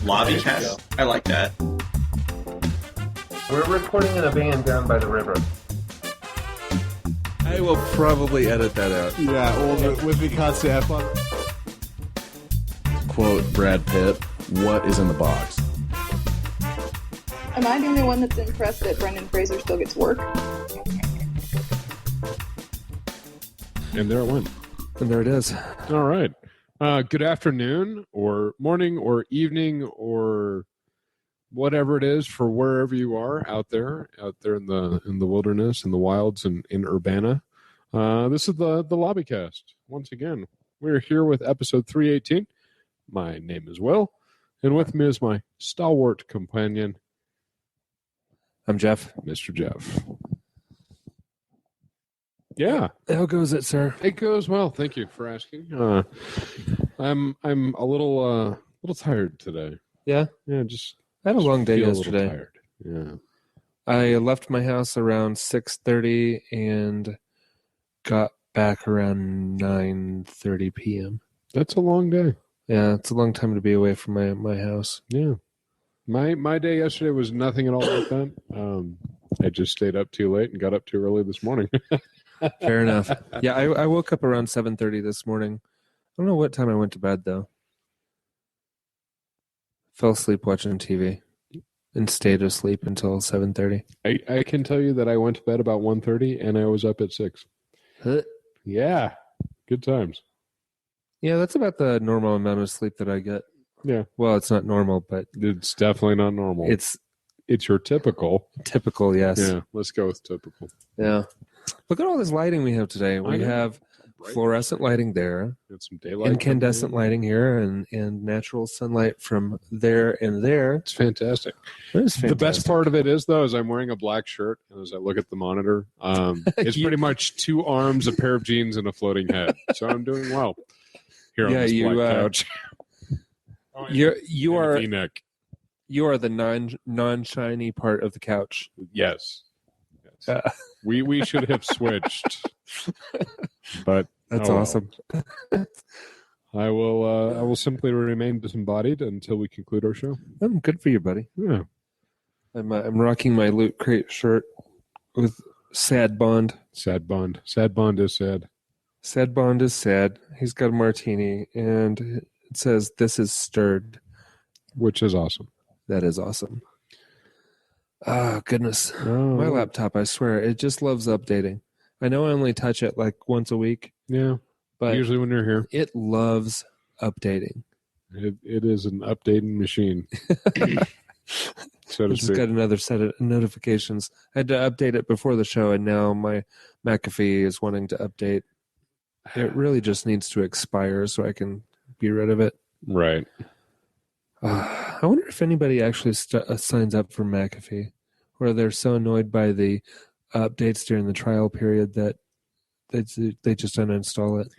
Lobbycast? I like that. We're recording in a van down by the river. I will probably edit that out. Yeah, well, with me constant have fun. Quote Brad Pitt, what is in the box? Am I the only one that's impressed that Brendan Fraser still gets work? And there it went. And there it is. All right. Good afternoon or morning or evening or whatever it is for wherever you are out there in the wilderness, in the wilds, and in Urbana. This is the Lobbycast. Once again, we're here with episode 318. My name is Will, and with me is my stalwart companion. I'm Jeff. Mr. Geoff. Yeah. How goes it, sir? It goes well. Thank you for asking. I'm a little tired today. Yeah? Yeah, just I had a long day feel yesterday. A little tired. Yeah. I left my house around 6:30 and got back around 9:30 p.m. That's a long day. Yeah, it's a long time to be away from my house. Yeah. My day yesterday was nothing at all like that. I just stayed up too late and got up too early this morning. Fair enough. Yeah, I woke up around 7:30 this morning. I don't know what time I went to bed, though. Fell asleep watching TV and stayed asleep until 7:30. I can tell you that I went to bed about 1:30 and I was up at 6. Yeah. Good times. Yeah, that's about the normal amount of sleep that I get. Yeah. Well, it's not normal, but It's definitely not normal. it's your typical. typical, yes. Yeah. Let's go with typical. Yeah. Look at all this lighting we have today. We have fluorescent lighting there, Got some daylight. incandescent lighting here, and natural sunlight from there and there. It's fantastic. It is fantastic. The best part of it is, though, is I'm wearing a black shirt, and as I look at the monitor, it's pretty much 2 arms, a pair of jeans, and a floating head. So I'm doing well here on this black couch. You are V-neck. you are the non-shiny part of the couch. Yes. We should have switched, but That's well. awesome. I will simply remain disembodied until we conclude our show. Good for you, buddy. Yeah. I'm rocking my Loot Crate shirt with Sad Bond. Sad Bond. Sad Bond is sad. Sad Bond is sad. He's got a martini, and it says, "This is stirred." Which is awesome. That is awesome. Oh, goodness. Oh, My laptop, I swear, it just loves updating. I know I only touch it like once a week, Yeah. but Usually when you're here, it loves updating. it is an updating machine. So to It's speak. got another set of notifications. I had to update it before the show, and now my McAfee is wanting to update. It really just needs to expire so I can be rid of it. Right. I wonder if anybody actually signs up for McAfee, or they're so annoyed by the updates during the trial period that they just uninstall it.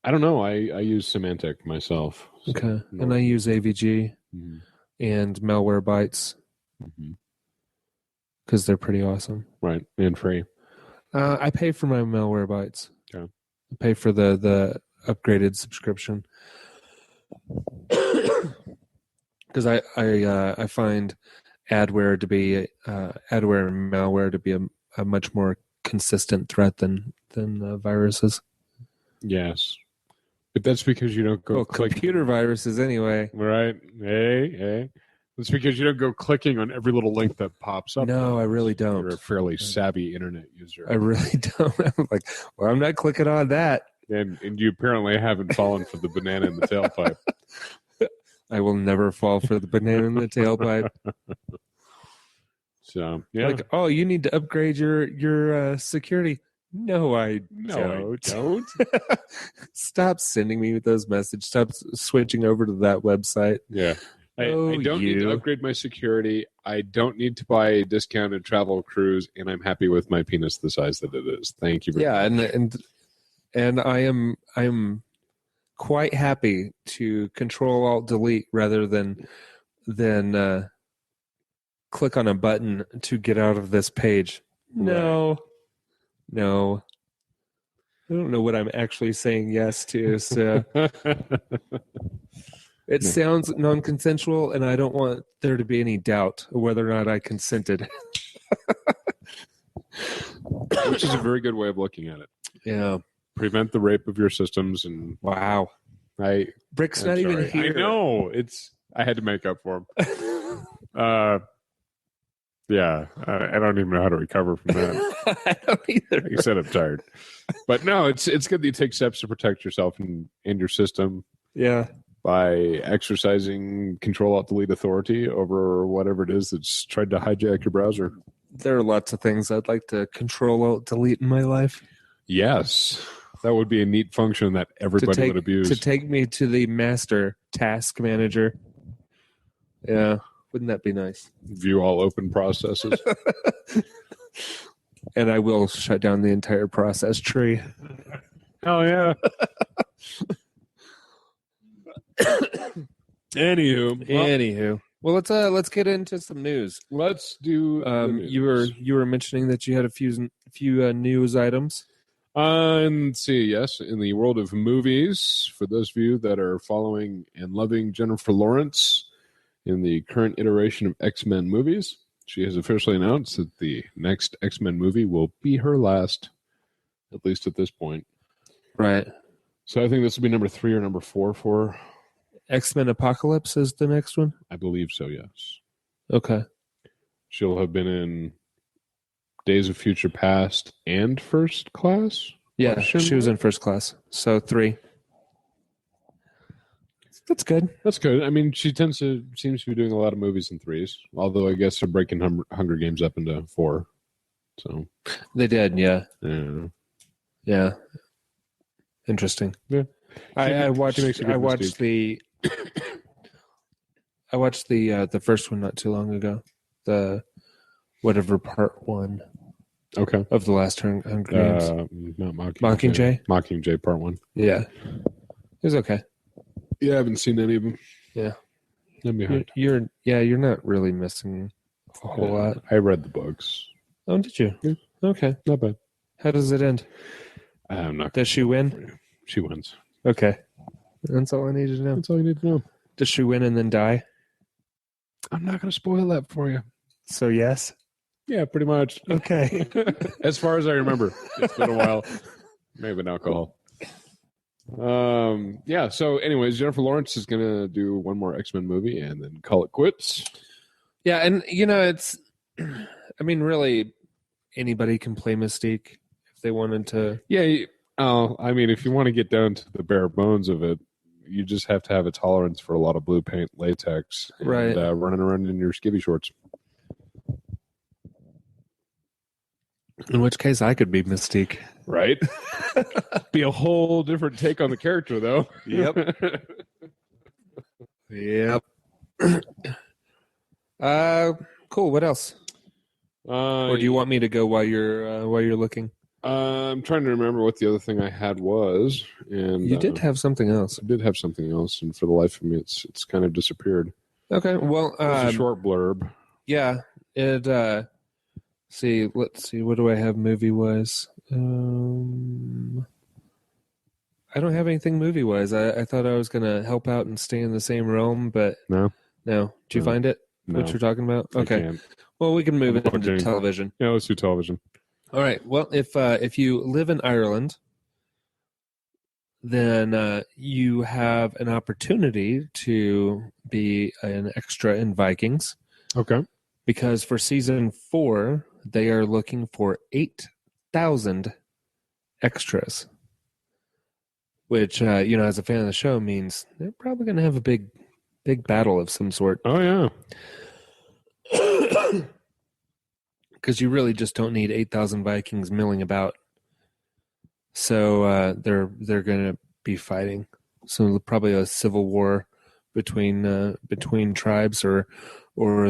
I don't know. I use Symantec myself. So Okay. no. And I use AVG Mhm. and Malwarebytes Mhm. because they're pretty awesome. Right. And free. I pay for my Malwarebytes. Okay. I pay for the upgraded subscription. Because I find adware and malware to be a much more consistent threat than viruses. Yes. But that's because you don't go Well, click. computer viruses anyway. Right. Hey. That's because you don't go clicking on every little link that pops up. No, I really don't. You're a fairly savvy internet user. I really don't. I'm like, well, I'm not clicking on that. And you apparently haven't fallen for the banana in the tailpipe. I will never fall for the banana in the tailpipe. So, yeah. Like, oh, you need to upgrade your security. No, I don't. Stop sending me those messages. Stop switching over to that website. Yeah. I don't need to upgrade my security. I don't need to buy a discounted travel cruise, and I'm happy with my penis the size that it is. Thank you very much. And I am quite happy to Control Alt Delete rather than click on a button to get out of this page. No. I don't know what I'm actually saying yes to. So It sounds non-consensual, and I don't want there to be any doubt of whether or not I consented. Which is a very good way of looking at it. Yeah. Prevent the rape of your systems, and Wow. Brick's not even here. I know. I had to make up for him. Yeah, I don't even know how to recover from that. I don't either. Like I said, I'm tired. But no, it's good that you take steps to protect yourself and your system. Yeah. By exercising Control-Alt-Delete authority over whatever it is that's tried to hijack your browser. There are lots of things I'd like to Control-Alt-Delete in my life. Yes. That would be a neat function that everybody would abuse. To take me to the master task manager. Yeah. Wouldn't that be nice? View all open processes. And I will shut down the entire process tree. Oh, yeah. Anywho. Well, let's get into some news. Let's do. You were mentioning that you had a few news items. Let's see. Yes, in the world of movies, for those of you that are following and loving Jennifer Lawrence in the current iteration of X-Men movies, she has officially announced that the next X-Men movie will be her last, at least at this point. Right. So I think this will be number 3 or number 4 for X-Men Apocalypse is the next one? I believe so, yes. Okay. She'll have been in Days of Future Past and First Class? Yeah, she was in First Class. So 3. That's good. That's good. I mean, she seems to be doing a lot of movies in 3s, although I guess they're breaking Hunger Games up into 4. So they did, yeah. Yeah. Interesting. Yeah. I watched the first one not too long ago. The whatever part 1. Okay. Of the last Hunger Games. Not Mockingjay. Mockingjay part 1. Yeah. It was okay. Yeah, I haven't seen any of them. Yeah. I'm behind. You're not really missing a whole lot. I read the books. Oh, did you? Yeah. Okay. Not bad. How does it end? I'm not. Does she win? She wins. Okay. That's all I need to know. That's all you need to know. Does she win and then die? I'm not going to spoil that for you. So yes? Yeah, pretty much. Okay. As far as I remember. It's been a while. Maybe an alcohol. Yeah, so anyways, Jennifer Lawrence is going to do one more X-Men movie and then call it quits. Yeah, and it's I mean, really anybody can play Mystique if they wanted to. Yeah, I mean, if you want to get down to the bare bones of it, you just have to have a tolerance for a lot of blue paint, latex, and right. Running around in your skivvy shorts. In which case I could be Mystique. Right? Be a whole different take on the character, though. Yep. Yep. Cool. What else? Or do you want me to go while you're looking? I'm trying to remember what the other thing I had was, and you did have something else. I did have something else, and for the life of me, it's kind of disappeared. Okay. Well, it's a short blurb. Yeah. It. Let's see. What do I have movie-wise? I don't have anything movie-wise. I thought I was going to help out and stay in the same realm, but no. Did you find it? No. What you're talking about? Okay. Well, we can move it into television. Yeah, let's do television. All right. Well, if you live in Ireland, then you have an opportunity to be an extra in Vikings. Okay. Because for season 4, they are looking for 8,000 extras, which, as a fan of the show, means they're probably going to have a big battle of some sort. Oh, yeah. Because you really just don't need 8,000 Vikings milling about. So they're going to be fighting. So probably a civil war between tribes, or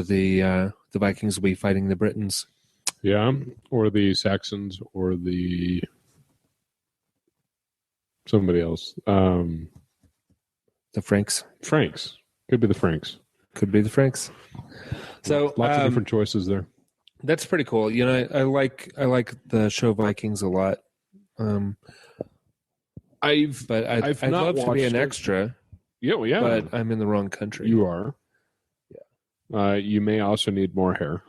the Vikings will be fighting the Britons. Yeah, or the Saxons, or the somebody else. The Franks. Franks. Could be the Franks. Could be the Franks. So lots of different choices there. That's pretty cool. I like the show Vikings a lot. I've love to be an extra. Yeah, well, yeah. but I'm in the wrong country. You are. Yeah. You may also need more hair.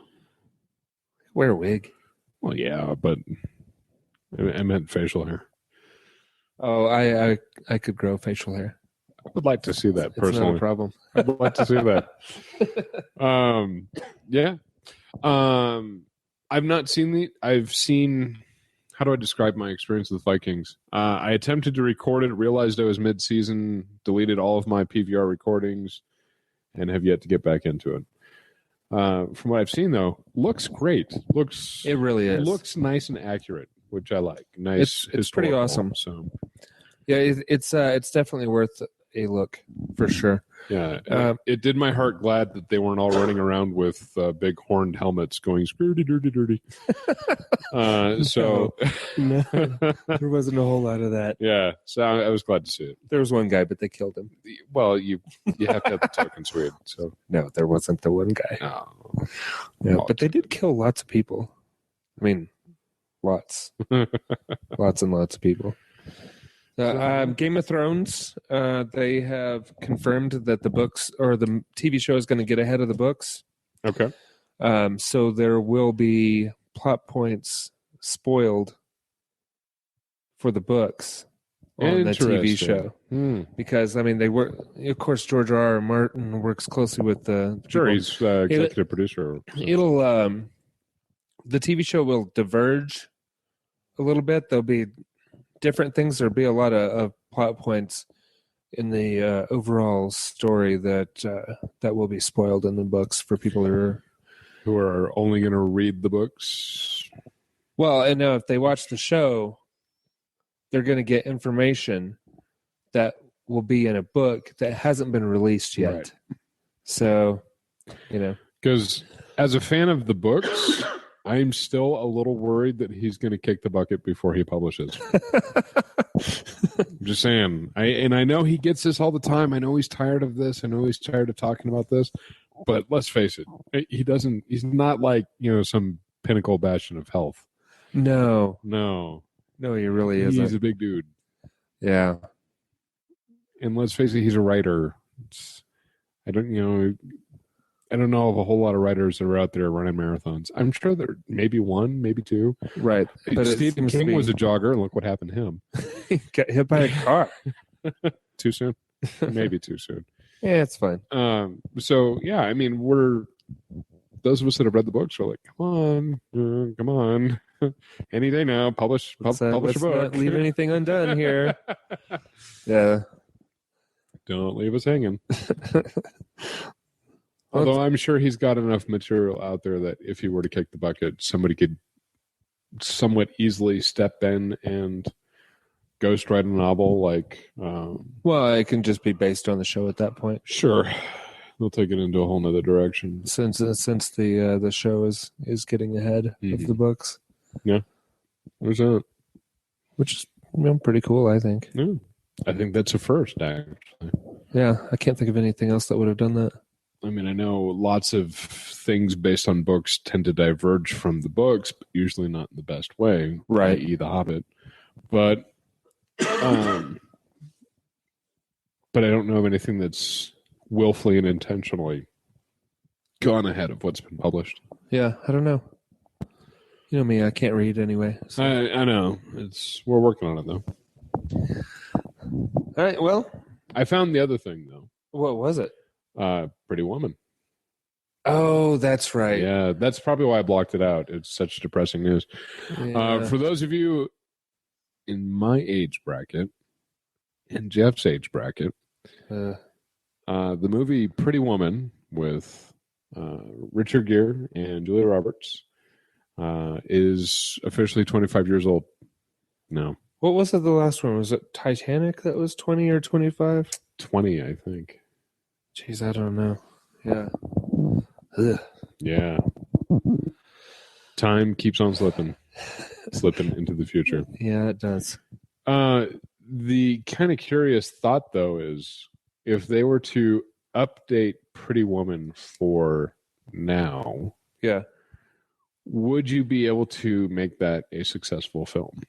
Wear a wig. Well, yeah, but I meant facial hair. Oh, I could grow facial hair. I would like to see that It's personally. not a problem. I'd like to see that. Yeah. I've not seen I've seen. How do I describe my experience with Vikings? I attempted to record it, realized I was mid-season, deleted all of my PVR recordings, and have yet to get back into it. From what I've seen, though, looks great. It really is. Looks nice and accurate, which I like. Nice. It's pretty awesome. So, yeah, it's definitely worth a look for sure. Yeah, it did my heart glad that they weren't all running around with big horned helmets going scurdy dirty dirty. So No, there wasn't a whole lot of that. yeah, so I was glad to see it. There was one guy, but they killed him. Well, you have to have the token Swede. So No, there wasn't the one guy. oh. No, but they did kill lots of people. I mean, lots, lots and lots of people. Game of Thrones, they have confirmed that the books or the TV show is going to get ahead of the books. Okay. So there will be plot points spoiled for the books on the TV show. Because, I mean, they work, of course, George R.R. Martin works closely with the. Sure, he's executive producer. It'll, the TV show will diverge a little bit. There'll be different things. There'll be a lot of plot points in the overall story that will be spoiled in the books for people who are only going to read the books. Well, and if they watch the show, they're going to get information that will be in a book that hasn't been released yet. Right. So, because as a fan of the books, I'm still a little worried that he's going to kick the bucket before he publishes. I'm just saying. I know he gets this all the time. I know he's tired of this. I know he's tired of talking about this. But let's face it, he's not like, some pinnacle bastion of health. No, he really isn't. He's a big dude. Yeah. And let's face it, he's a writer. I don't know of a whole lot of writers that are out there running marathons. I'm sure there maybe one, maybe two. Right. But Stephen King was a jogger, and look what happened to him. He got hit by a car. Too soon? Maybe too soon. Yeah, it's fine. So, yeah, I mean, those of us that have read the books are like, come on. Any day now, publish a book. Not leave anything undone here. Yeah. Don't leave us hanging. Although I'm sure he's got enough material out there that if he were to kick the bucket, somebody could somewhat easily step in and ghostwrite a novel. Well, it can just be based on the show at that point. Sure, they'll take it into a whole nother direction Since the show is getting ahead of the books. Yeah, there's that. Which is pretty cool, I think. Yeah. I think that's a first, actually. Yeah, I can't think of anything else that would have done that. I mean, I know lots of things based on books tend to diverge from the books, but usually not in the best way, right? i.e. The Hobbit. But I don't know of anything that's willfully and intentionally gone ahead of what's been published. Yeah, I don't know. You know me, I can't read anyway. So. I know. We're working on it, though. All right, well. I found the other thing, though. What was it? Pretty Woman. Oh, that's right. Yeah, that's probably why I blocked it out. It's such depressing news. Yeah. For those of you in my age bracket and Jeff's age bracket, the movie Pretty Woman with Richard Gere and Julia Roberts is officially 25 years old now. What was it, the last one? Was it Titanic that was 20 or 25? 20, I think. Jeez, I don't know. Yeah. Ugh. Yeah. Time keeps on slipping into the future. Yeah, it does. The kind of curious thought, though, is if they were to update Pretty Woman for now, yeah, would you be able to make that a successful film?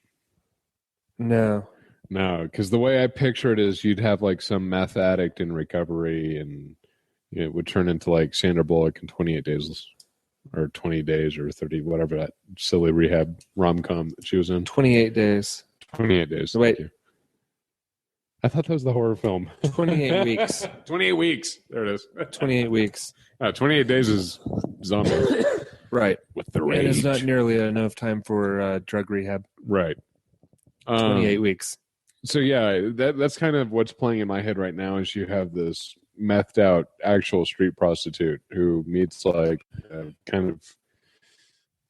No. No, because the way I picture it is you'd have like some meth addict in recovery, and it would turn into like Sandra Bullock in 28 Days, or 20 Days, or 30, whatever that silly rehab rom-com that she was in. 28 Days. 28 Days. Wait. Thank you. I thought that was the horror film. 28 weeks. 28 weeks. There it is. 28 weeks. 28 Days is zombies. Right. With the And rage. it's not nearly enough time for drug rehab. Right. 28 weeks. So yeah, that's kind of what's playing in my head right now is you have this methed out actual street prostitute who meets like kind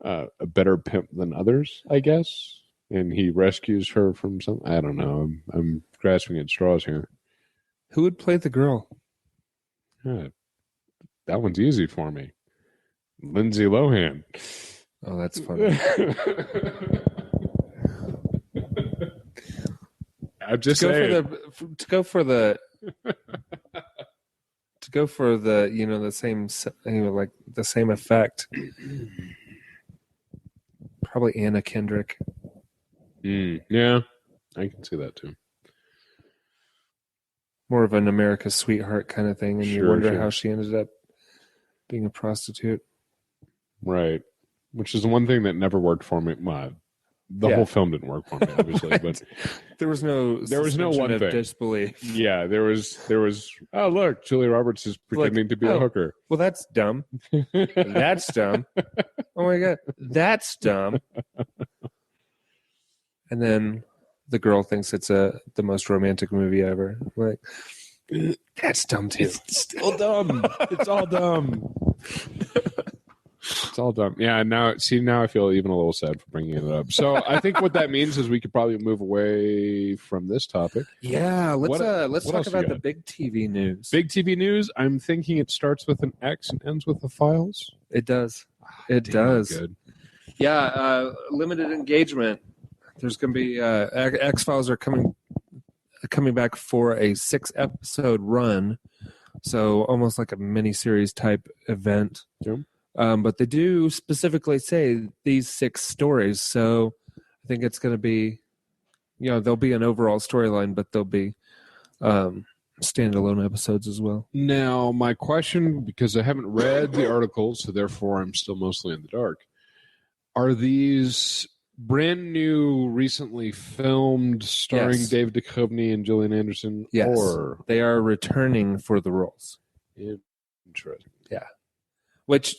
of a better pimp than others, I guess. And he rescues her from some, I don't know. I'm grasping at straws here. Who would play the girl? Yeah, that one's easy for me. Lindsay Lohan. Oh, that's funny. I'm just to saying. go for the the same like the same effect. Probably Anna Kendrick. Yeah, I can see that too. More of an America's Sweetheart kind of thing, and you wonder how she ended up being a prostitute. Right. Which is the one thing that never worked for me. Well, the whole film didn't work for me, obviously, Right. But there was no one thing. Disbelief. Yeah, there was. Oh, look, Julia Roberts is pretending to be a hooker. Well, that's dumb. That's dumb. Oh my god, that's dumb. And then the girl thinks it's the most romantic movie ever. Like, that's dumb too. It's still dumb. It's all dumb. It's all dumb. Yeah, now I feel even a little sad for bringing it up. So I think what that means is we could probably move away from this topic. Yeah, let's what talk else about you the got? big TV news. Big TV news. I'm thinking it starts with an X and ends with the Files. It does. It does. Good. Yeah, limited engagement. There's going to be X-Files are coming back for a 6-episode run, so almost like a mini-series type event. Yep. But they do specifically say these 6 stories, so I think it's going to be, there'll be an overall storyline, but there'll be standalone episodes as well. Now, my question, because I haven't read the articles, so therefore I'm still mostly in the dark, are these brand new, recently filmed, starring Yes. David Duchovny and Gillian Anderson? Yes, Or they are returning for the roles. Interesting. Yeah, which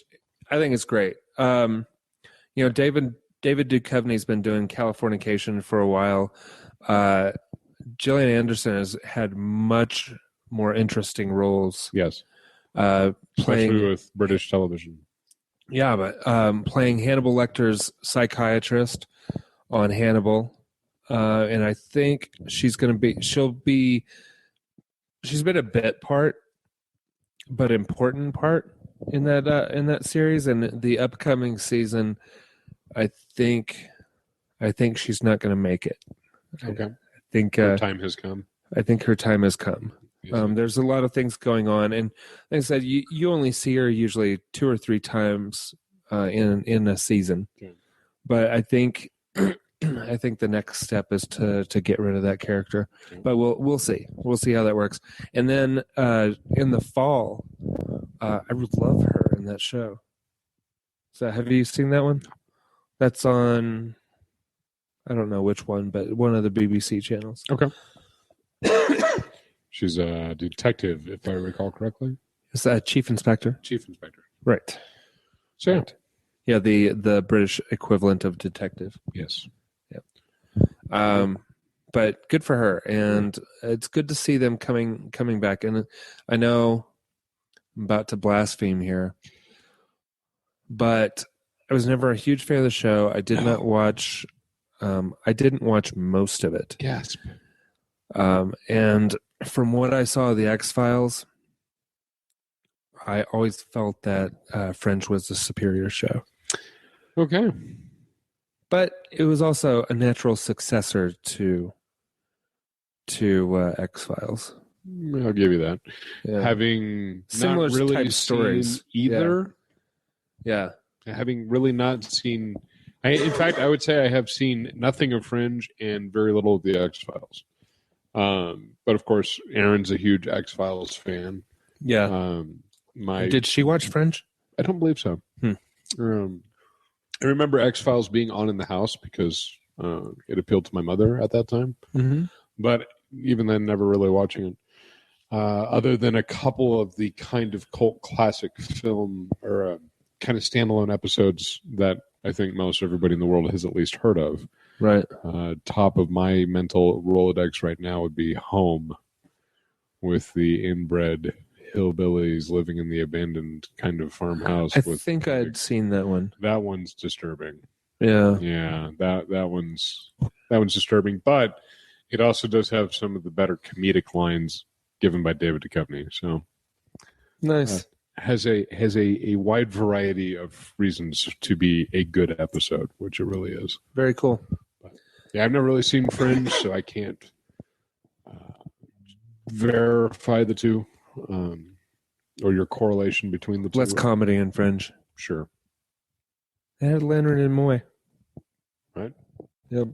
I think is great. David Duchovny's been doing Californication for a while. Gillian Anderson has had much more interesting roles. Yes. Playing Especially with British television. Yeah, but playing Hannibal Lecter's psychiatrist on Hannibal, and I think she's been a bit part, but important part in that series. And the upcoming season, I think she's not going to make it. Okay. I think Her time has come. I think her time has come. Yes. There's a lot of things going on, and like I said, you only see her usually 2 or 3 times in a season. Okay. But I think the next step is to get rid of that character. Okay. But we'll see. We'll see how that works. And then in the fall, I would love her in that show. So have you seen that one? That's on, I don't know which one, but one of the BBC channels. Okay. She's a detective, if I recall correctly. Is that Chief Inspector? Chief Inspector. Right. So, Right. Yeah, the British equivalent of detective. yes. But good for her, and it's good to see them coming back. And I know I'm about to blaspheme here, but I was never a huge fan of the show. I did not watch. I didn't watch most of it. Gasp. And from what I saw of the X-Files, I always felt that French was the superior show. Okay. But it was also a natural successor to X-Files. I'll give you that. Yeah. Having Similar not really type seen stories. either. Yeah. Having really not seen. In fact, I would say I have seen nothing of Fringe and very little of the X-Files. But of course, Aaron's a huge X-Files fan. Yeah. My Did she watch Fringe? I don't believe so. I remember X-Files being on in the house because it appealed to my mother at that time. Mm-hmm. But even then, never really watching it. Other than a couple of the kind of cult classic film or kind of standalone episodes that I think most everybody in the world has at least heard of. Right. Top of my mental Rolodex right now would be Home, with the inbred hillbillies living in the abandoned kind of farmhouse. I think I'd seen that one. That one's disturbing. Yeah. Yeah, that one's disturbing, but it also does have some of the better comedic lines given by David Duchovny. So nice. Has a wide variety of reasons to be a good episode, which it really is. Very cool. But, yeah, I've never really seen Fringe, so I can't verify the two, or your correlation between the two. Less comedy and Fringe. Sure. It had Leonard and Moy. Right? Yep.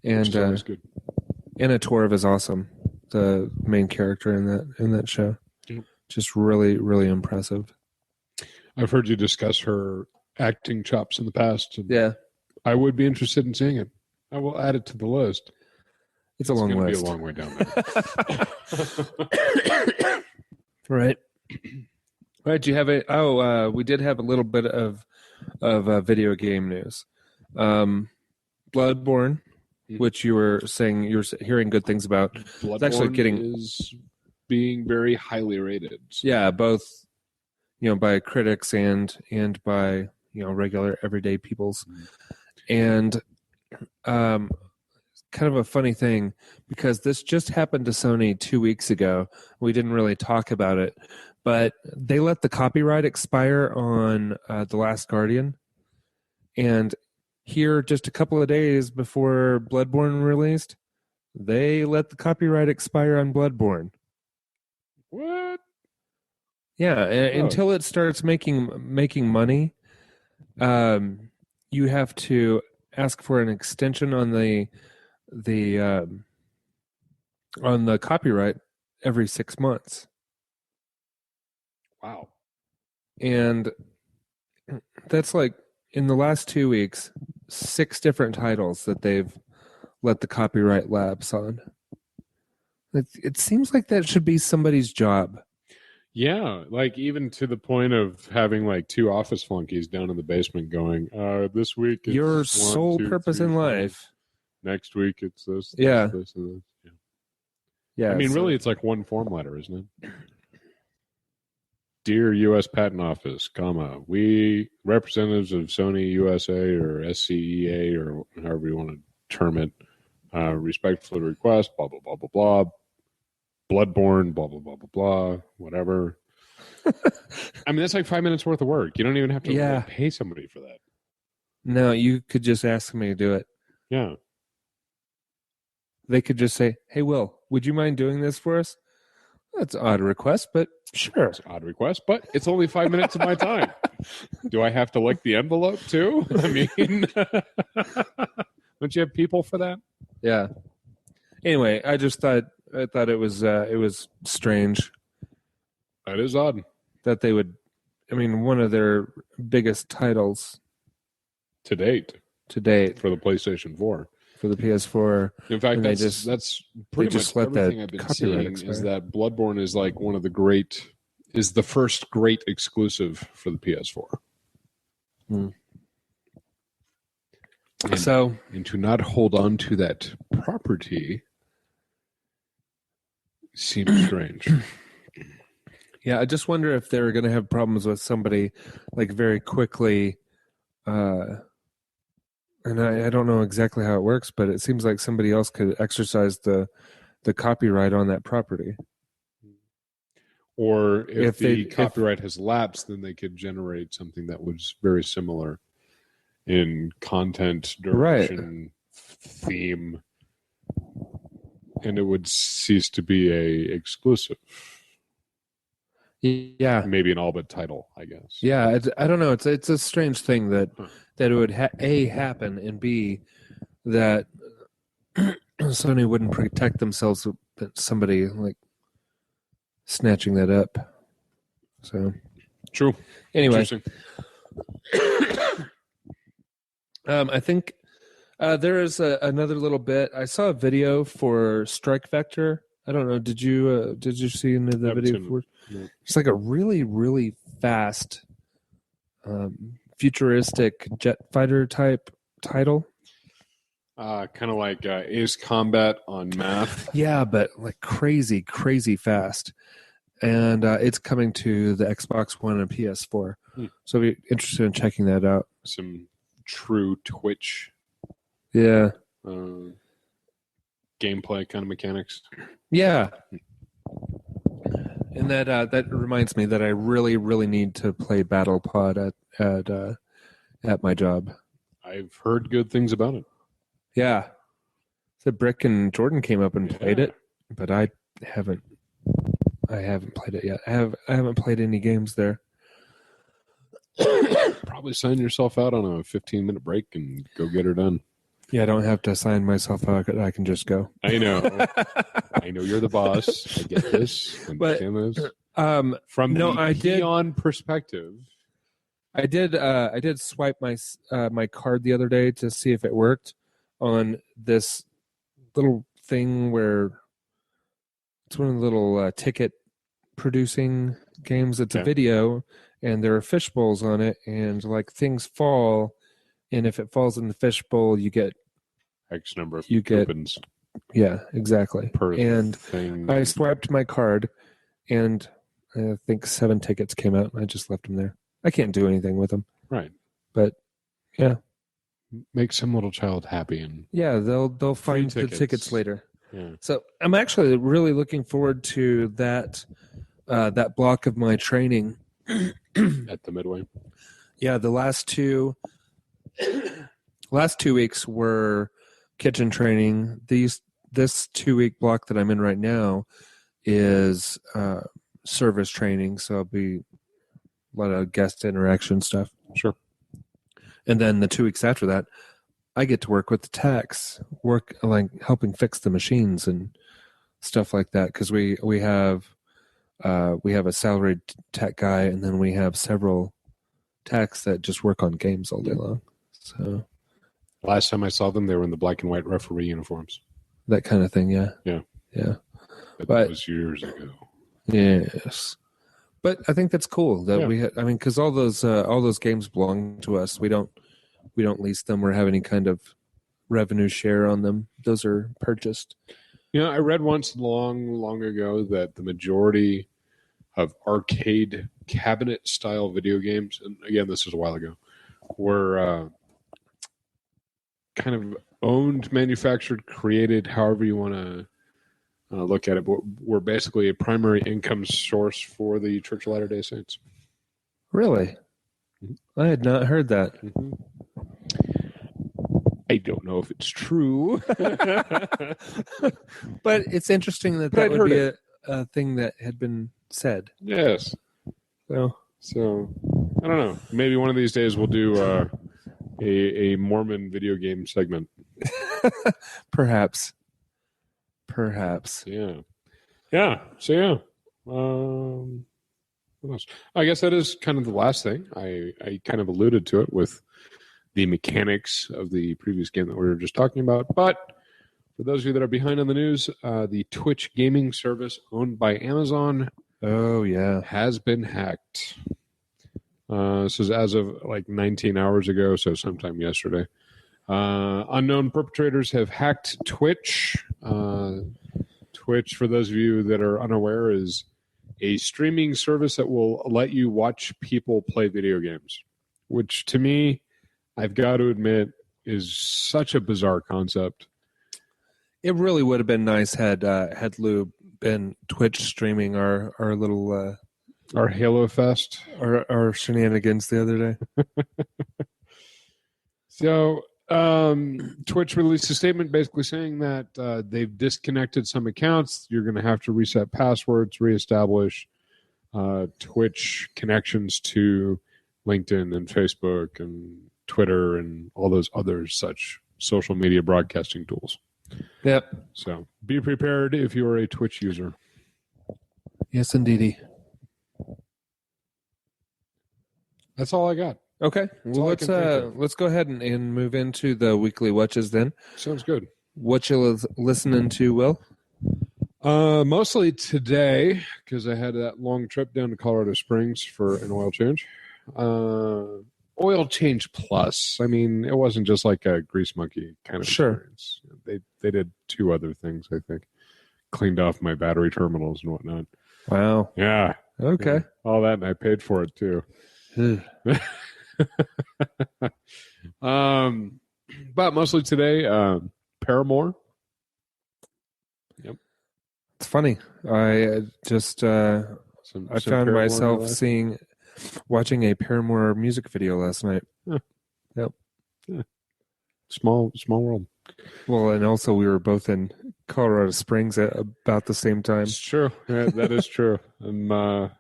And good. Anna Torv is awesome. The main character in that show. Yep. Just really, really impressive. I've heard you discuss her acting chops in the past. And yeah. I would be interested in seeing it. I will add it to the list. It's a long gonna list. Be a long way down there. Right. Right. Do you have we did have a little bit of video game news. Bloodborne, which you were saying you were hearing good things about. Bloodborne actually is being very highly rated. So. Yeah, both by critics and by regular everyday peoples. And kind of a funny thing, because this just happened to Sony 2 weeks ago. We didn't really talk about it, but they let the copyright expire on The Last Guardian. And here, just a couple of days before Bloodborne released, they let the copyright expire on Bloodborne. What? Yeah, until it starts making money, you have to ask for an extension on the copyright every 6 months. Wow. And that's like, in the last 2 weeks, 6 different titles that they've let the copyright lapse on. It seems like that should be somebody's job. Yeah, like even to the point of having like 2 office flunkies down in the basement going, this week it's your 1, sole 2, purpose 3, in 4. life. Next week it's this, Yeah. this, and this. Yeah. Yeah. I mean, really, it's like one form letter, isn't it? Dear U.S. Patent Office, comma, we representatives of Sony USA or SCEA or however you want to term it, respectfully request, blah, blah, blah, blah, blah. Bloodborne, blah, blah, blah, blah, blah, whatever. I mean, that's like 5 minutes worth of work. You don't even have to really pay somebody for that. No, you could just ask me to do it. Yeah. They could just say, hey, Will, would you mind doing this for us? That's an odd request, but sure. It's an odd request, but it's only 5 minutes of my time. Do I have to lick the envelope too? I mean, don't you have people for that? Yeah. Anyway, I thought it was strange. That is odd. That they would, I mean, one of their biggest titles to date for the PlayStation 4. For the PS4. In fact, that's pretty much everything I've been seeing is that Bloodborne is like is the first great exclusive for the PS4. Hmm. And to not hold on to that property seems strange. Yeah, I just wonder if they're going to have problems with somebody like very quickly. And I don't know exactly how it works, but it seems like somebody else could exercise the copyright on that property. Or if the copyright has lapsed, then they could generate something that was very similar in content, direction, theme, and it would cease to be a exclusive. Yeah, maybe an all but title, I guess. Yeah, I don't know. It's a strange thing that it would A, happen, and B, that Sony wouldn't protect themselves with somebody like snatching that up. So True. anyway, Interesting. I think there is another little bit. I saw a video for Strike Vector. I don't know. Did you see any of the Haven't video? seen it. For No. It's like a really, really fast, futuristic jet fighter type title. Kind of like Ace Combat on math. Yeah, but like crazy, crazy fast. And it's coming to the Xbox One and PS4. So I'd be interested in checking that out. Some true Twitch Yeah. gameplay kind of mechanics. Yeah. And that reminds me that I really, really need to play Battle Pod at my job. I've heard good things about it. Yeah. So Brick and Jordan came up and played it, but I haven't played it yet. I haven't played any games there. Probably sign yourself out on a 15-minute break and go get her done. Yeah, I don't have to sign myself out. I can just go. I know. I know you're the boss. I get this. But, From no, the I did- peon perspective, I did swipe my card the other day to see if it worked on this little thing where it's one of the little ticket producing games. It's a video, and there are fish bowls on it, and like things fall, and if it falls in the fish bowl, you get X number of coupons. Yeah, exactly. Per and thing. I swiped my card, and I think 7 tickets came out, and I just left them there. I can't do anything with them. Right. But yeah. Make some little child happy and Yeah, they'll find the tickets. tickets later. yeah. So I'm actually really looking forward to that block of my training. At the midway. Yeah, the last two weeks were kitchen training. This 2-week block that I'm in right now is service training. So I'll be a lot of guest interaction stuff. Sure. And then the 2 weeks after that, I get to work with the techs, work like helping fix the machines and stuff like that. Because we have a salaried tech guy, and then we have several techs that just work on games all day long. So Last time I saw them, they were in the black and white referee uniforms. that kind of thing, yeah. Yeah. But that was years ago. Yes, but I think that's cool that Yeah. because all those games belong to us. We don't lease them or have any kind of revenue share on them. Those are purchased. You know, I read once long ago that the majority of arcade cabinet style video games, and again, this was a while ago, were kind of owned, manufactured, created, however you want to look at it, but were basically a primary income source for the Church of Latter-day Saints. Really? I had not heard that. Mm-hmm. I don't know if it's true. But it's interesting that I'd would heard be a thing that had been said. Yes. So I don't know. Maybe one of these days we'll do a Mormon video game segment. perhaps. Yeah. So yeah. What else? I guess that is kind of the last thing. I kind of alluded to it with the mechanics of the previous game that we were just talking about. But for those of you that are behind on the news, the Twitch gaming service owned by Amazon, Oh yeah. has been hacked. This is as of like 19 hours ago, so sometime yesterday. Unknown perpetrators have hacked Twitch. Twitch, for those of you that are unaware, is a streaming service that will let you watch people play video games, which to me, I've got to admit, is such a bizarre concept. It really would have been nice had Lou been Twitch streaming our little Our Halo Fest. our shenanigans the other day. So Twitch released a statement basically saying that they've disconnected some accounts. You're going to have to reset passwords, reestablish Twitch connections to LinkedIn and Facebook and Twitter and all those other such social media broadcasting tools. Yep. So be prepared if you are a Twitch user. Yes, indeedy. That's all I got. Okay. Well, all I can think of. let's go ahead and move into the weekly watches then. Sounds good. What you listening to, Will? Mostly today, because I had that long trip down to Colorado Springs for an oil change. Oil change plus. I mean, it wasn't just like a grease monkey kind of experience. They did 2 other things, I think. Cleaned off my battery terminals and whatnot. Wow. Yeah. Okay. Yeah, all that, and I paid for it too. But mostly today, Paramore. Yep. It's funny. I just I found Paramore myself in your watching a Paramore music video last night. life? Yep. Yeah. Small world. Well, and also we were both in Colorado Springs at about the same time. It's true. Yeah, that is true. I'm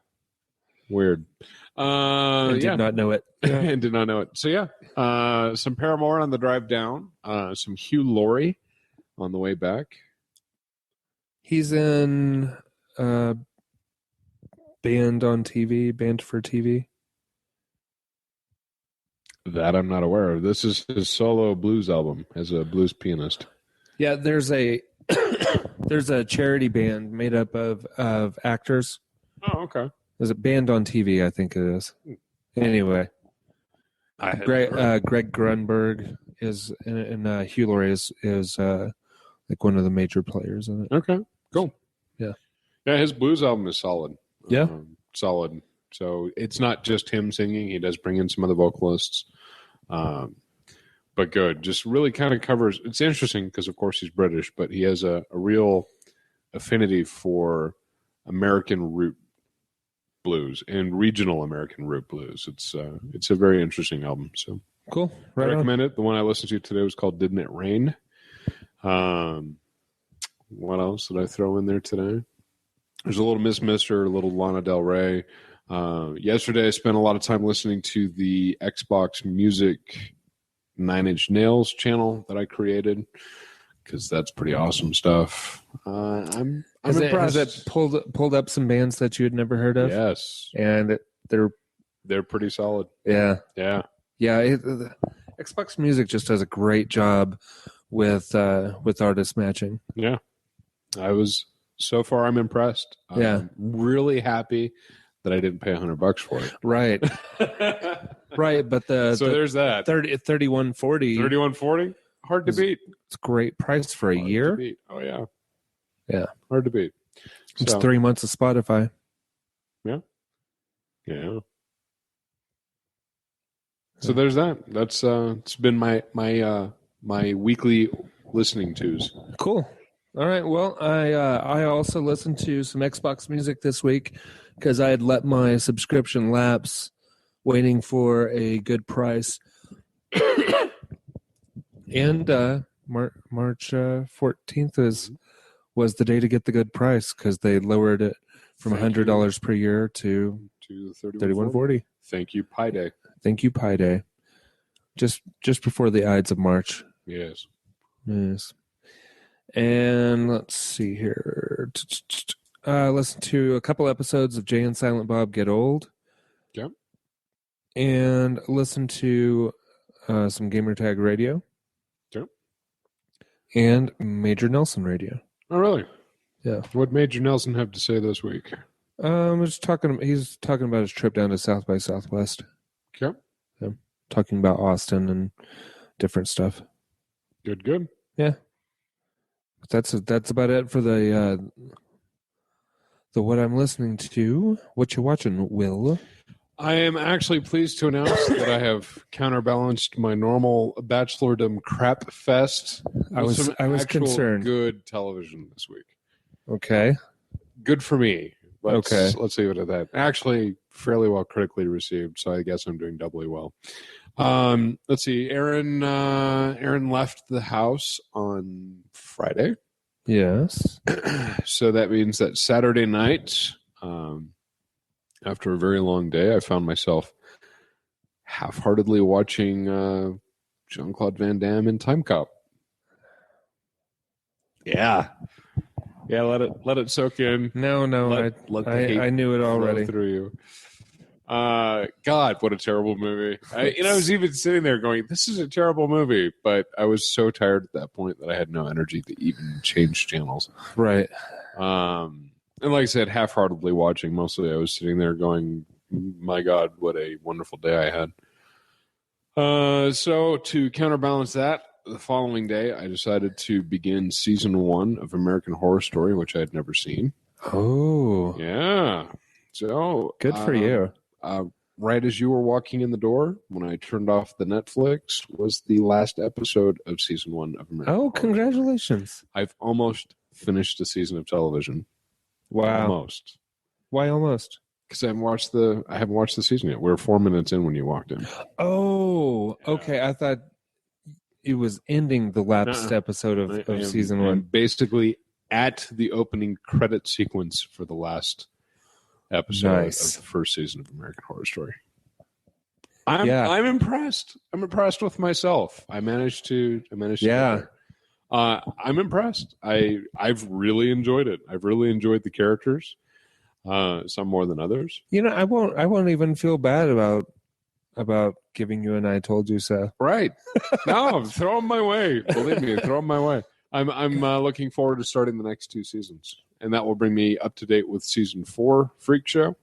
weird. And did not know it. And did not know it. So yeah, some Paramore on the drive down. Some Hugh Laurie on the way back. He's in Band for TV. That I'm not aware of. This is his solo blues album as a blues pianist. Yeah, there's a there's a charity band made up of actors. Oh, okay. There's a Band on TV, I think it is. Anyway, Greg Grunberg is and Hugh Laurie is like one of the major players in it. Okay, cool. Yeah. His blues album is solid. Yeah, solid. So it's not just him singing; he does bring in some other vocalists. But good. Just really kind of covers. It's interesting because, of course, he's British, but he has a real affinity for American root blues and regional American root blues. It's a very interesting album. So cool. I recommend it. The one I listened to today was called "Didn't It Rain?" What else did I throw in there today? There's a little Miss Mister, a little Lana Del Rey. Yesterday, I spent a lot of time listening to the Xbox Music 9 Inch Nails channel that I created because that's pretty awesome stuff. I'm impressed. Has it pulled up some bands that you had never heard of? Yes, and they're pretty solid. Yeah. Xbox Music just does a great job with artist matching. Yeah, so far I'm impressed. Yeah, I'm really happy that I didn't pay $100 for it. Right. Right, but there's that 3140 hard to beat. It's a great price for a year. To beat. Oh yeah, hard to beat. It's 3 months of Spotify. Yeah. So there's that. That's it's been my weekly listening tos. Cool. All right. Well, I also listened to some Xbox Music this week because I had let my subscription lapse, waiting for a good price. And March 14th was the day to get the good price because they lowered it from $100 per year to $31.40. Thank you, Pi Day. Thank you, Pi Day. Just before the Ides of March. Yes. And let's see here. Listen to a couple episodes of Jay and Silent Bob Get Old. Yep. And listen to some Gamertag Radio. Yep. And Major Nelson Radio. Oh, really? Yeah. What Major Nelson have to say this week? He's talking about his trip down to South by Southwest. Yep. Yeah. Talking about Austin and different stuff. Good. Yeah. That's about it for the what I'm listening to. What you watching, Will? I am actually pleased to announce that I have counterbalanced my normal bachelordom crap fest. I was concerned. Good television this week. Okay. Good for me. Let's leave it at that. Actually, fairly well critically received, so I guess I'm doing doubly well. Let's see. Aaron left the house on Friday. Yes. So that means that Saturday night, after a very long day, I found myself half-heartedly watching Jean-Claude Van Damme in Time Cop. Yeah. Yeah, let it soak in. No, Let the hate I knew it flow already. through you. God, what a terrible movie. I was even sitting there going, this is a terrible movie, but I was so tired at that point that I had no energy to even change channels. Right. And like I said, half-heartedly watching. Mostly I was sitting there going, my God, what a wonderful day I had. So to counterbalance that, the following day, I decided to begin season 1 of American Horror Story, which I had never seen. Oh. Yeah. So Good for you. Right as you were walking in the door, when I turned off the Netflix, was the last episode of season 1 of American Horror Congratulations. Story. I've almost finished a season of television. Wow. Almost. Why almost? Because I haven't watched the season yet. We were 4 minutes in when you walked in. Oh, okay. I thought it was ending the last episode of season 1. I'm basically at the opening credit sequence for the last episode of the first season of American Horror Story. I'm impressed. I'm impressed with myself. I managed to get there. I'm impressed. I've really enjoyed it. I've really enjoyed the characters. Some more than others. I won't even feel bad about giving you an I told you so. Right. No, throw them my way. Believe me, throw them my way. I'm looking forward to starting the next 2 seasons. And that will bring me up to date with season 4 Freak Show,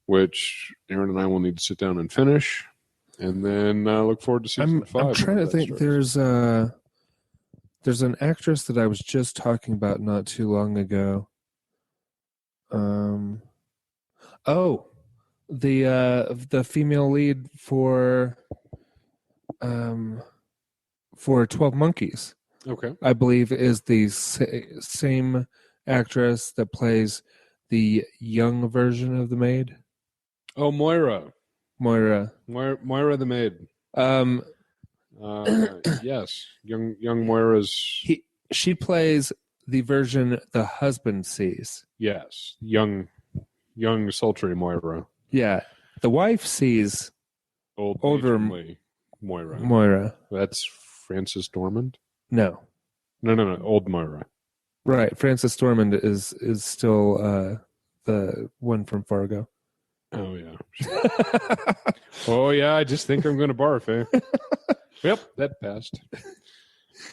which Aaron and I will need to sit down and finish. And then look forward to season 5. I'm trying to think. There's an actress that I was just talking about not too long ago. The female lead for 12 Monkeys. Okay. I believe is the same actress that plays the young version of the maid. Oh, Moira the maid. Yes, young Moira's. She plays the version the husband sees. Yes, young sultry Moira. Yeah, the wife sees older Moira. That's Frances Dormand. No, old Moira. Right, Frances Dormand is still the one from Fargo. Oh yeah. Oh yeah. I just think I'm going to barf. Eh? Yep, that passed.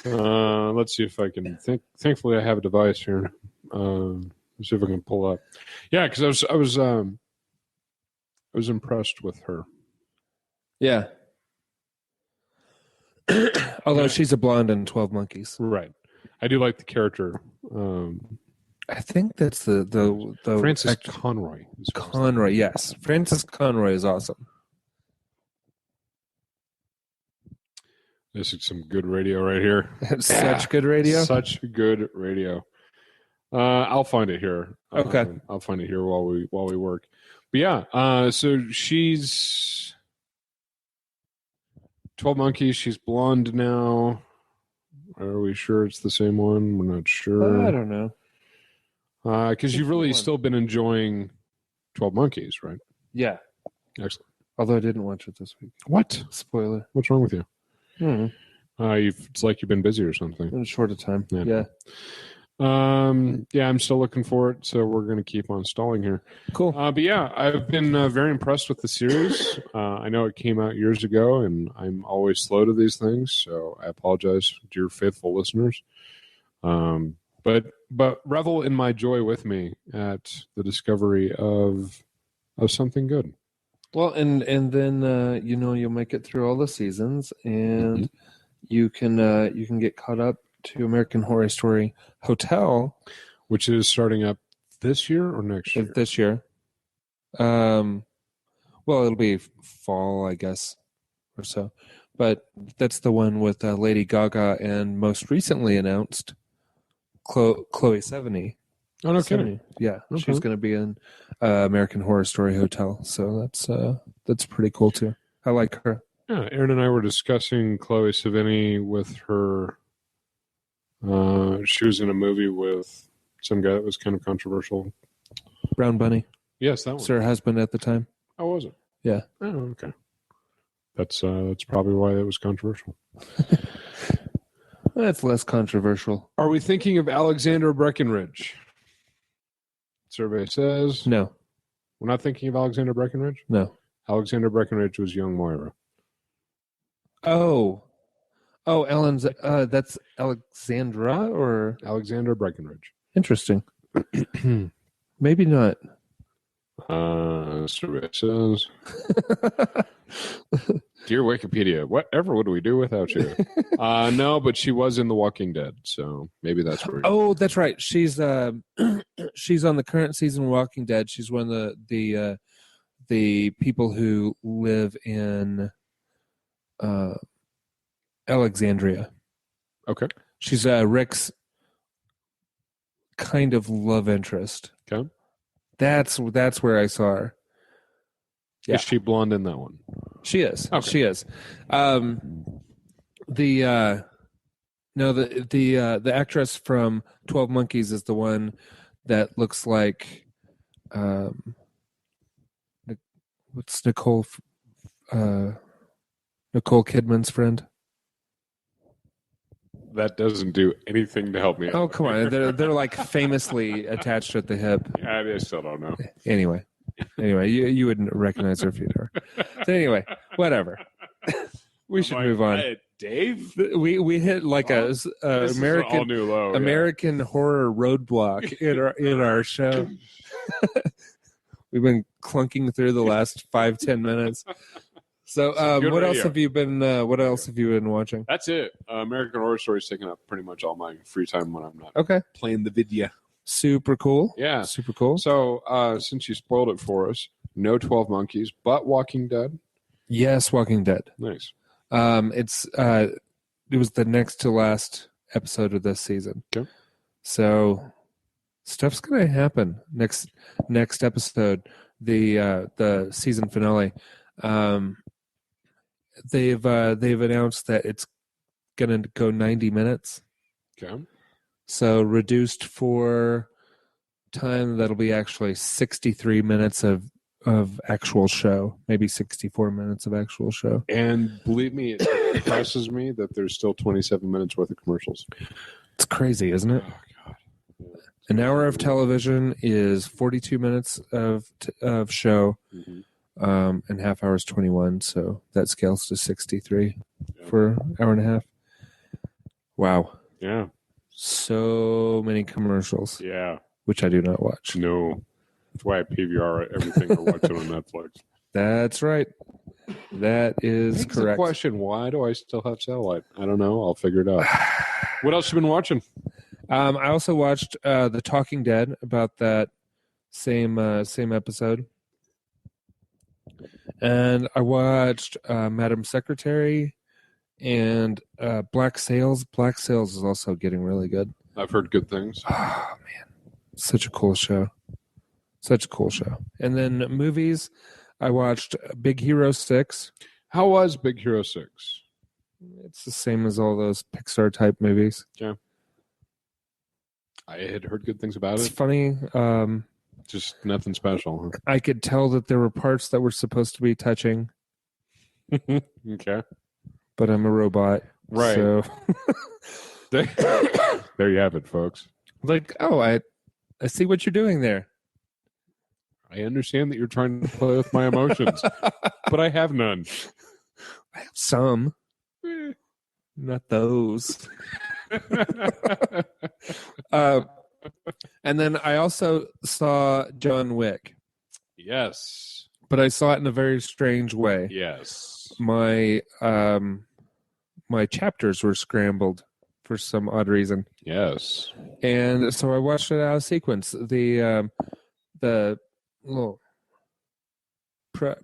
Let's see if I can think. Thankfully, I have a device here. Let's see if I can pull up. Yeah, because I was impressed with her. Yeah. Although she's a blonde in 12 Monkeys. Right. I do like the character. I think that's the Frances Conroy. Conroy, yes. Frances Conroy is awesome. This is some good radio right here. Such good radio. Such good radio. I'll find it here. Okay. I'll find it here while we work. But yeah, so she's 12 Monkeys. She's blonde now. Are we sure it's the same one? We're not sure. I don't know. Because you've really still been enjoying 12 Monkeys, right? Yeah. Excellent. Although I didn't watch it this week. What? Spoiler. What's wrong with you? Mm-hmm. It's like you've been busy or something. In a shorter time. Yeah. Yeah, I'm still looking for it, so we're going to keep on stalling here. Cool. But yeah, I've been very impressed with the series. I know it came out years ago, and I'm always slow to these things, so I apologize to your faithful listeners. But revel in my joy with me at the discovery of something good. Well, and then you'll make it through all the seasons, and you can get caught up to American Horror Story Hotel, which is starting up this year or next year. This year. Well, it'll be fall, I guess, or so. But that's the one with Lady Gaga and most recently announced Chloe Sevigny. Oh, no kidding. Yeah, okay. She's going to be in American Horror Story Hotel, so that's pretty cool too. I like her. Yeah, Aaron and I were discussing Chloe Sevigny with her. She was in a movie with some guy that was kind of controversial. Brown Bunny. Yes, that one. Was her husband at the time? Oh, was it? Yeah. Oh, okay. That's probably why it was controversial. That's less controversial. Are we thinking of Alexander Breckenridge? Survey says No. we're not thinking of Alexander Breckenridge. No. Alexander Breckenridge was young Moira. Oh, Ellen's. That's Alexandra, or Alexander Breckenridge. interesting. Maybe not. Survey says, "Dear Wikipedia, whatever would we do without you?" No, but she was in The Walking Dead, so maybe that's where. Oh, that's right. She's she's on the current season of Walking Dead. She's one of the people who live in Alexandria. Okay. She's Rick's kind of love interest. Okay. That's where I saw her. Yeah. Is she blonde in that one? She is. Okay. She is. The actress from 12 Monkeys is the one that looks like what's Nicole Kidman's friend? That doesn't do anything to help me. Oh, come on. They're like famously attached at the hip. I still don't know. Anyway, you wouldn't recognize her if you knew her. So anyway, whatever. We should move on. Hey, Dave, We hit like this is an all new low. Yeah. American horror roadblock in our show. We've been clunking through the last 5-10 minutes. So, what else have you been watching? That's it. American Horror Story's taking up pretty much all my free time when I'm not playing the video. Super cool. Yeah, super cool. So, since you spoiled it for us, no 12 Monkeys, but Walking Dead. Yes, Walking Dead. Nice. It was the next to last episode of this season. Okay. So stuff's gonna happen next episode, the season finale. They've announced that it's gonna go 90 minutes. Okay. So reduced for time, that'll be actually 63 minutes of actual show, maybe 64 minutes of actual show. And believe me, it impresses me that there's still 27 minutes worth of commercials. It's crazy, isn't it? Oh, God. An hour of television is 42 minutes of show, and half hour is 21, so that scales to 63 for an hour and a half. Wow. Yeah. So many commercials. Yeah. Which I do not watch. No. That's why I PVR everything we're watching on Netflix. That's right. That is correct. The question, why do I still have satellite? I don't know. I'll figure it out. What else you been watching? I also watched The Talking Dead, about that same episode. And I watched Madam Secretary and Black Sails. Black Sails is also getting really good. I've heard good things. Oh, man. Such a cool show. Such a cool show. And then movies, I watched Big Hero 6. How was Big Hero 6? It's the same as all those Pixar type movies. Yeah. I had heard good things about It's it. funny. Just nothing special. Huh? I could tell that there were parts that were supposed to be touching. Okay. But I'm a robot. Right. So there you have it, folks. like, oh, I see what you're doing there. I understand that you're trying to play with my emotions, but I have none. I have some. Not those. And then I also saw John Wick. Yes. But I saw it in a very strange way. Yes. My chapters were scrambled for some odd reason. Yes. And so I watched it out of sequence. The little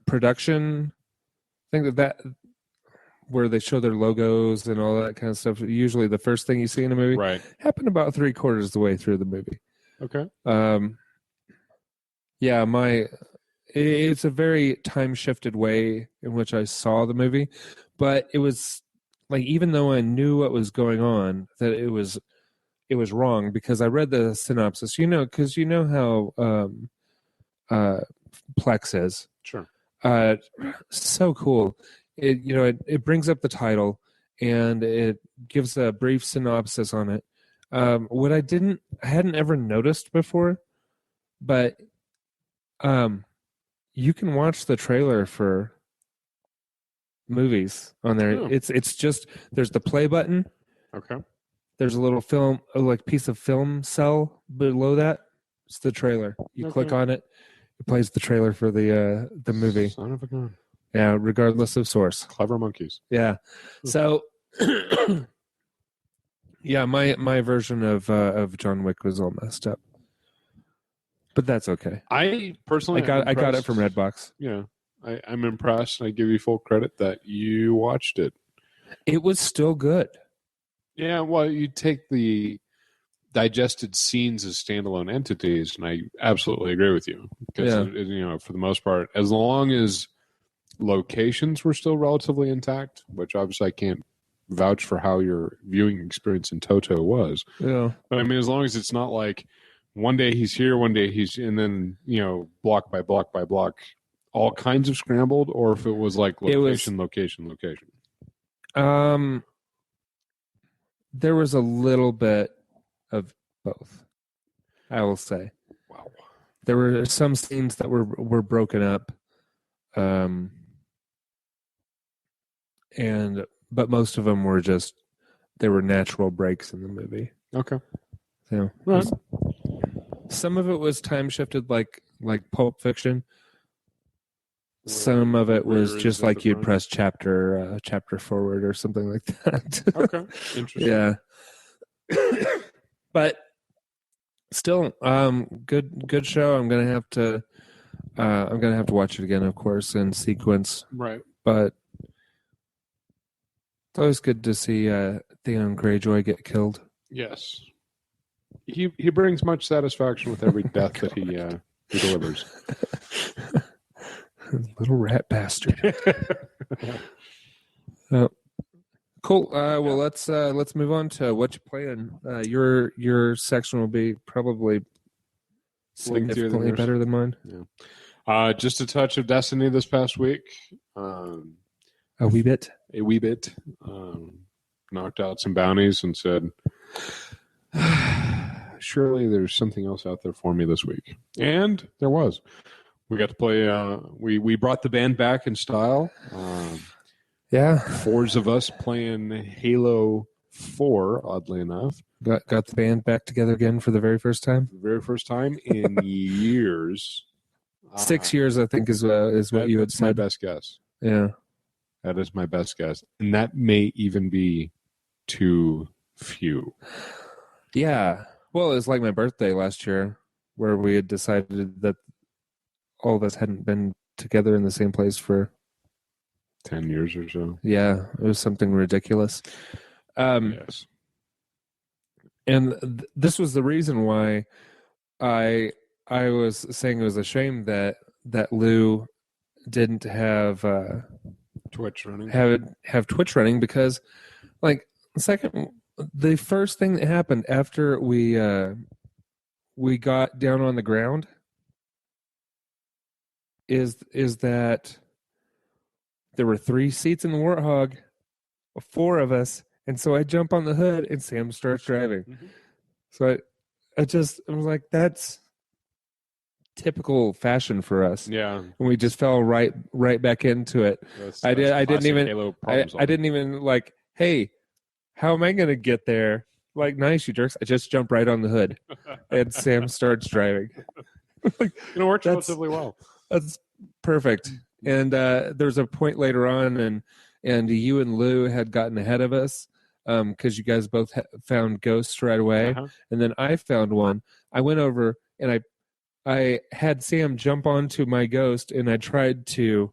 production thing that where they show their logos and all that kind of stuff. Usually the first thing you see in a movie happened about 3/4 of the way through the movie. Okay. It's a very time shifted way in which I saw the movie, but it was like, even though I knew what was going on, that it was wrong, because I read the synopsis, because you know how Plex is. Sure. So cool. It brings up the title, and it gives a brief synopsis on it. What I hadn't ever noticed before, but you can watch the trailer for movies on there. Oh. It's just there's the play button. Okay. There's a little film, like piece of film cell below that. It's the trailer. You Okay. click on it, it plays the trailer for the movie. Son of a gun. Yeah, regardless of source. Clever monkeys. Yeah. So, yeah, my version of John Wick was all messed up, but that's okay. I personally, I got it from Redbox. Yeah, I'm impressed. I give you full credit that you watched it. It was still good. Yeah, well, you take the digested scenes as standalone entities, and I absolutely agree with you. Because, for the most part, as long as locations were still relatively intact, which obviously I can't vouch for how your viewing experience in Toto was. Yeah. But I mean, as long as it's not like one day he's here, one day he's, and then, block by block by block, all kinds of scrambled, or if it was like location. There was a little bit of both, I will say. Wow. There were some scenes that were broken up, but most of them were they were natural breaks in the movie. Okay. So Right. some of it was time shifted, like Pulp Fiction. Some of it was just like you'd press chapter forward or something like that. Okay. Interesting. Yeah. But still, good show. I'm gonna have to watch it again, of course, in sequence. Right. But it's always good to see Theon Greyjoy get killed. Yes. He brings much satisfaction with every death that he delivers. Little rat bastard. Cool. Well, let's move on to what you playing. Your section will be probably significantly better than mine. Yeah. Just a touch of Destiny this past week. A wee bit. Knocked out some bounties and said, surely there's something else out there for me this week. And there was. We got to play. We brought the band back in style. Yeah. Fours of us playing Halo 4, oddly enough. Got the band back together again for the very first time? The very first time in years. 6 years, I think, is what you had said. My best guess. Yeah. That is my best guess. And that may even be too few. Yeah. Well, it was like my birthday last year where we had decided that all of us hadn't been together in the same place for 10 years or so. Yeah, it was something ridiculous. Yes. And this was the reason why I was saying it was a shame that Lou didn't have Twitch running. Have Twitch running, because like the first thing that happened after we got down on the ground is that there were 3 seats in the Warthog, 4 of us, and so I jump on the hood and Sam starts driving. Mm-hmm. So I was like, that's typical fashion for us. Yeah. And we just fell right back into it. I didn't even like, hey, how am I going to get there? Like, nice, you jerks. I just jump right on the hood and Sam starts driving. Like, it worked relatively well. That's perfect. And there's a point later on, and you and Lou had gotten ahead of us because you guys both found ghosts right away. Uh-huh. And then I found one. I went over and I had Sam jump onto my ghost, and I tried to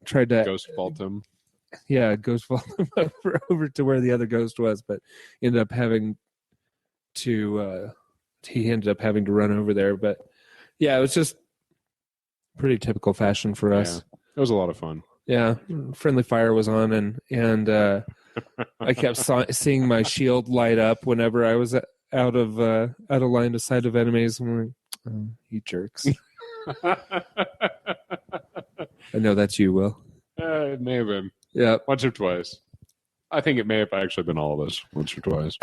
ghost vault him. Yeah, ghost vault him over to where the other ghost was, but ended up having to. He ended up having to run over there, but yeah, it was just pretty typical fashion for us. Yeah, it was a lot of fun. Yeah, friendly fire was on, and I kept seeing my shield light up whenever I was out of line of sight of enemies. I'm like, oh, you jerks! I know that's you, Will. It may have been. Yeah, once or twice. I think it may have actually been all of us once or twice.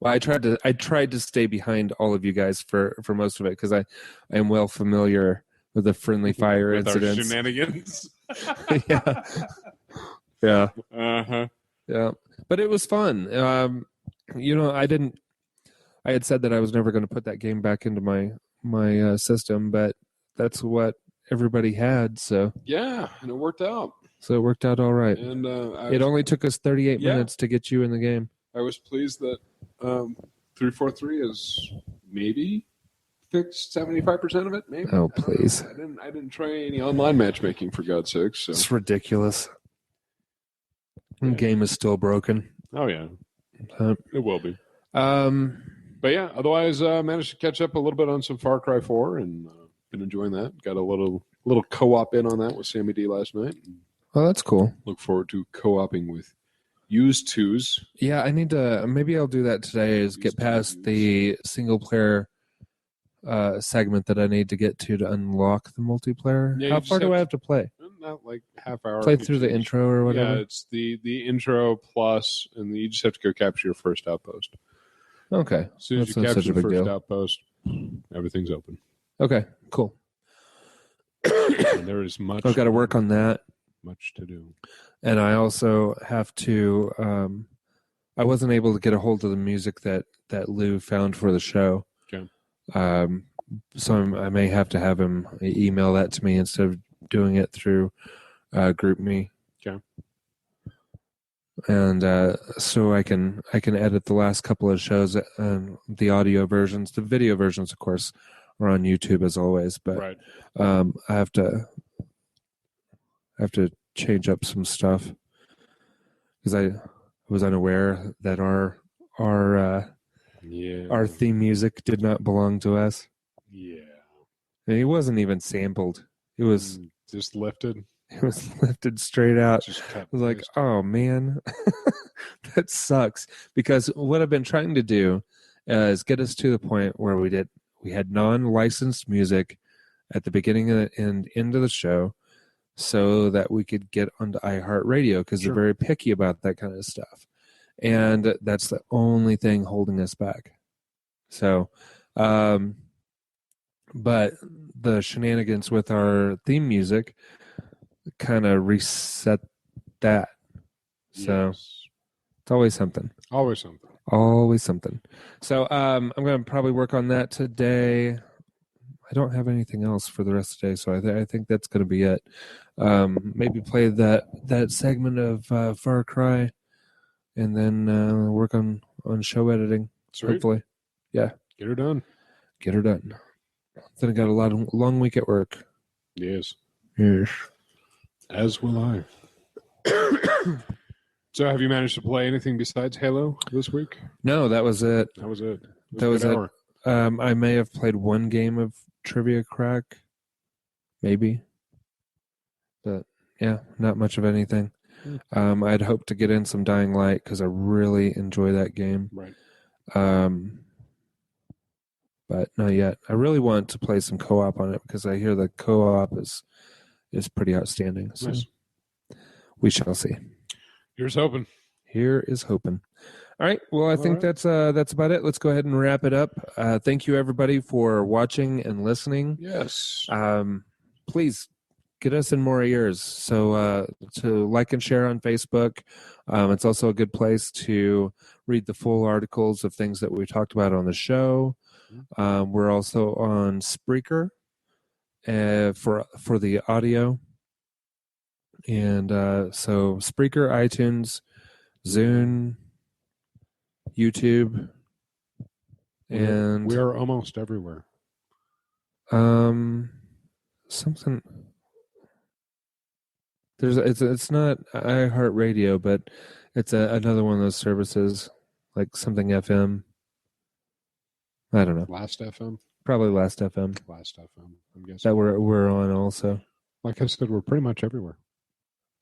Well, I tried to stay behind all of you guys for most of it because I am well familiar with the friendly fire With incidents. our shenanigans. Yeah. Yeah. Uh-huh. Yeah. But it was fun. I had said that I was never going to put that game back into my system, but that's what everybody had. So Yeah, and it worked out. So it worked out all right. And it only took us 38 minutes to get you in the game. I was pleased that 343 is maybe fixed 75% of it. Maybe. Oh, please! I didn't try any online matchmaking for God's sake. So. It's ridiculous. The game is still broken. Oh yeah, it will be. But yeah, otherwise managed to catch up a little bit on some Far Cry 4 and been enjoying that. Got a little co-op in on that with Sammy D last night. Oh, that's cool. Look forward to co-oping with used twos. Yeah, I need to. Maybe I'll do that today. Is get past the single player segment that I need to get to unlock the multiplayer. Yeah, how far do I have to play? Not like half hour. Play through the intro or whatever. Yeah, it's the intro plus, and you just have to go capture your first outpost. Okay. As soon as you capture the first outpost, everything's open. Okay, cool. And there is much. I've got to work on that. Much to do. And I also have to. I wasn't able to get a hold of the music that Lou found for the show. Okay. So I may have to have him email that to me instead of doing it through GroupMe. Okay. And so I can edit the last couple of shows, the audio versions. The video versions, of course, are on YouTube as always. But right. I have to change up some stuff because I was unaware that our theme music did not belong to us. Yeah. And it wasn't even sampled. It was just lifted. It was lifted straight out. I was like, oh man, that sucks. Because what I've been trying to do is get us to the point where we had non-licensed music at the beginning and end of the show, so that we could get onto iHeartRadio because they're very picky about that kind of stuff, and that's the only thing holding us back. So, but the shenanigans with our theme music kind of reset that. So it's always something. Always something. Always something. So I'm going to probably work on that today. I don't have anything else for the rest of the day, so I think that's going to be it. Maybe play that segment of Far Cry, and then work on show editing. Sweet. Hopefully, yeah. Get her done. Then I got a long week at work. Yes. Yes. As will I. So, have you managed to play anything besides Halo this week? No, that was it. That was it. That was it. I may have played one game of Trivia Crack, maybe, but yeah, not much of anything. I'd hoped to get in some Dying Light because I really enjoy that game. Right. But not yet. I really want to play some co-op on it because I hear the co-op is pretty outstanding. So nice. We shall see. Here's hoping. Here is hoping. All right. Well, I think that's about it. Let's go ahead and wrap it up. Thank you, everybody, for watching and listening. Yes. Please get us in more ears. So to like and share on Facebook. It's also a good place to read the full articles of things that we talked about on the show. We're also on Spreaker for the audio. And so Spreaker, iTunes, Zune, YouTube, and we are almost everywhere. Something. It's not iHeartRadio, but it's another one of those services, like something FM. I don't know. Last FM. Probably Last FM. Last FM. I'm guessing that we're on also. Like I said, we're pretty much everywhere.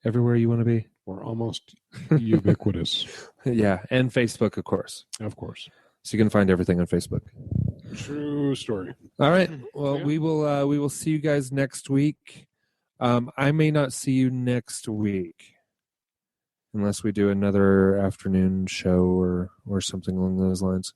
Everywhere you want to be. We're almost ubiquitous. Yeah, and Facebook, of course. Of course. So you can find everything on Facebook. True story. All right. Well, we will see you guys next week. I may not see you next week. unless we do another afternoon show or something along those lines.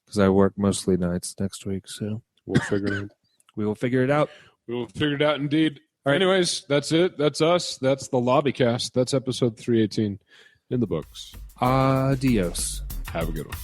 Because I work mostly nights next week, so We'll figure it out. we will figure it out. We will figure it out indeed. All right. Anyways, that's it. That's us. That's the Lobbycast. That's episode 318 in the books. Adios. Have a good one.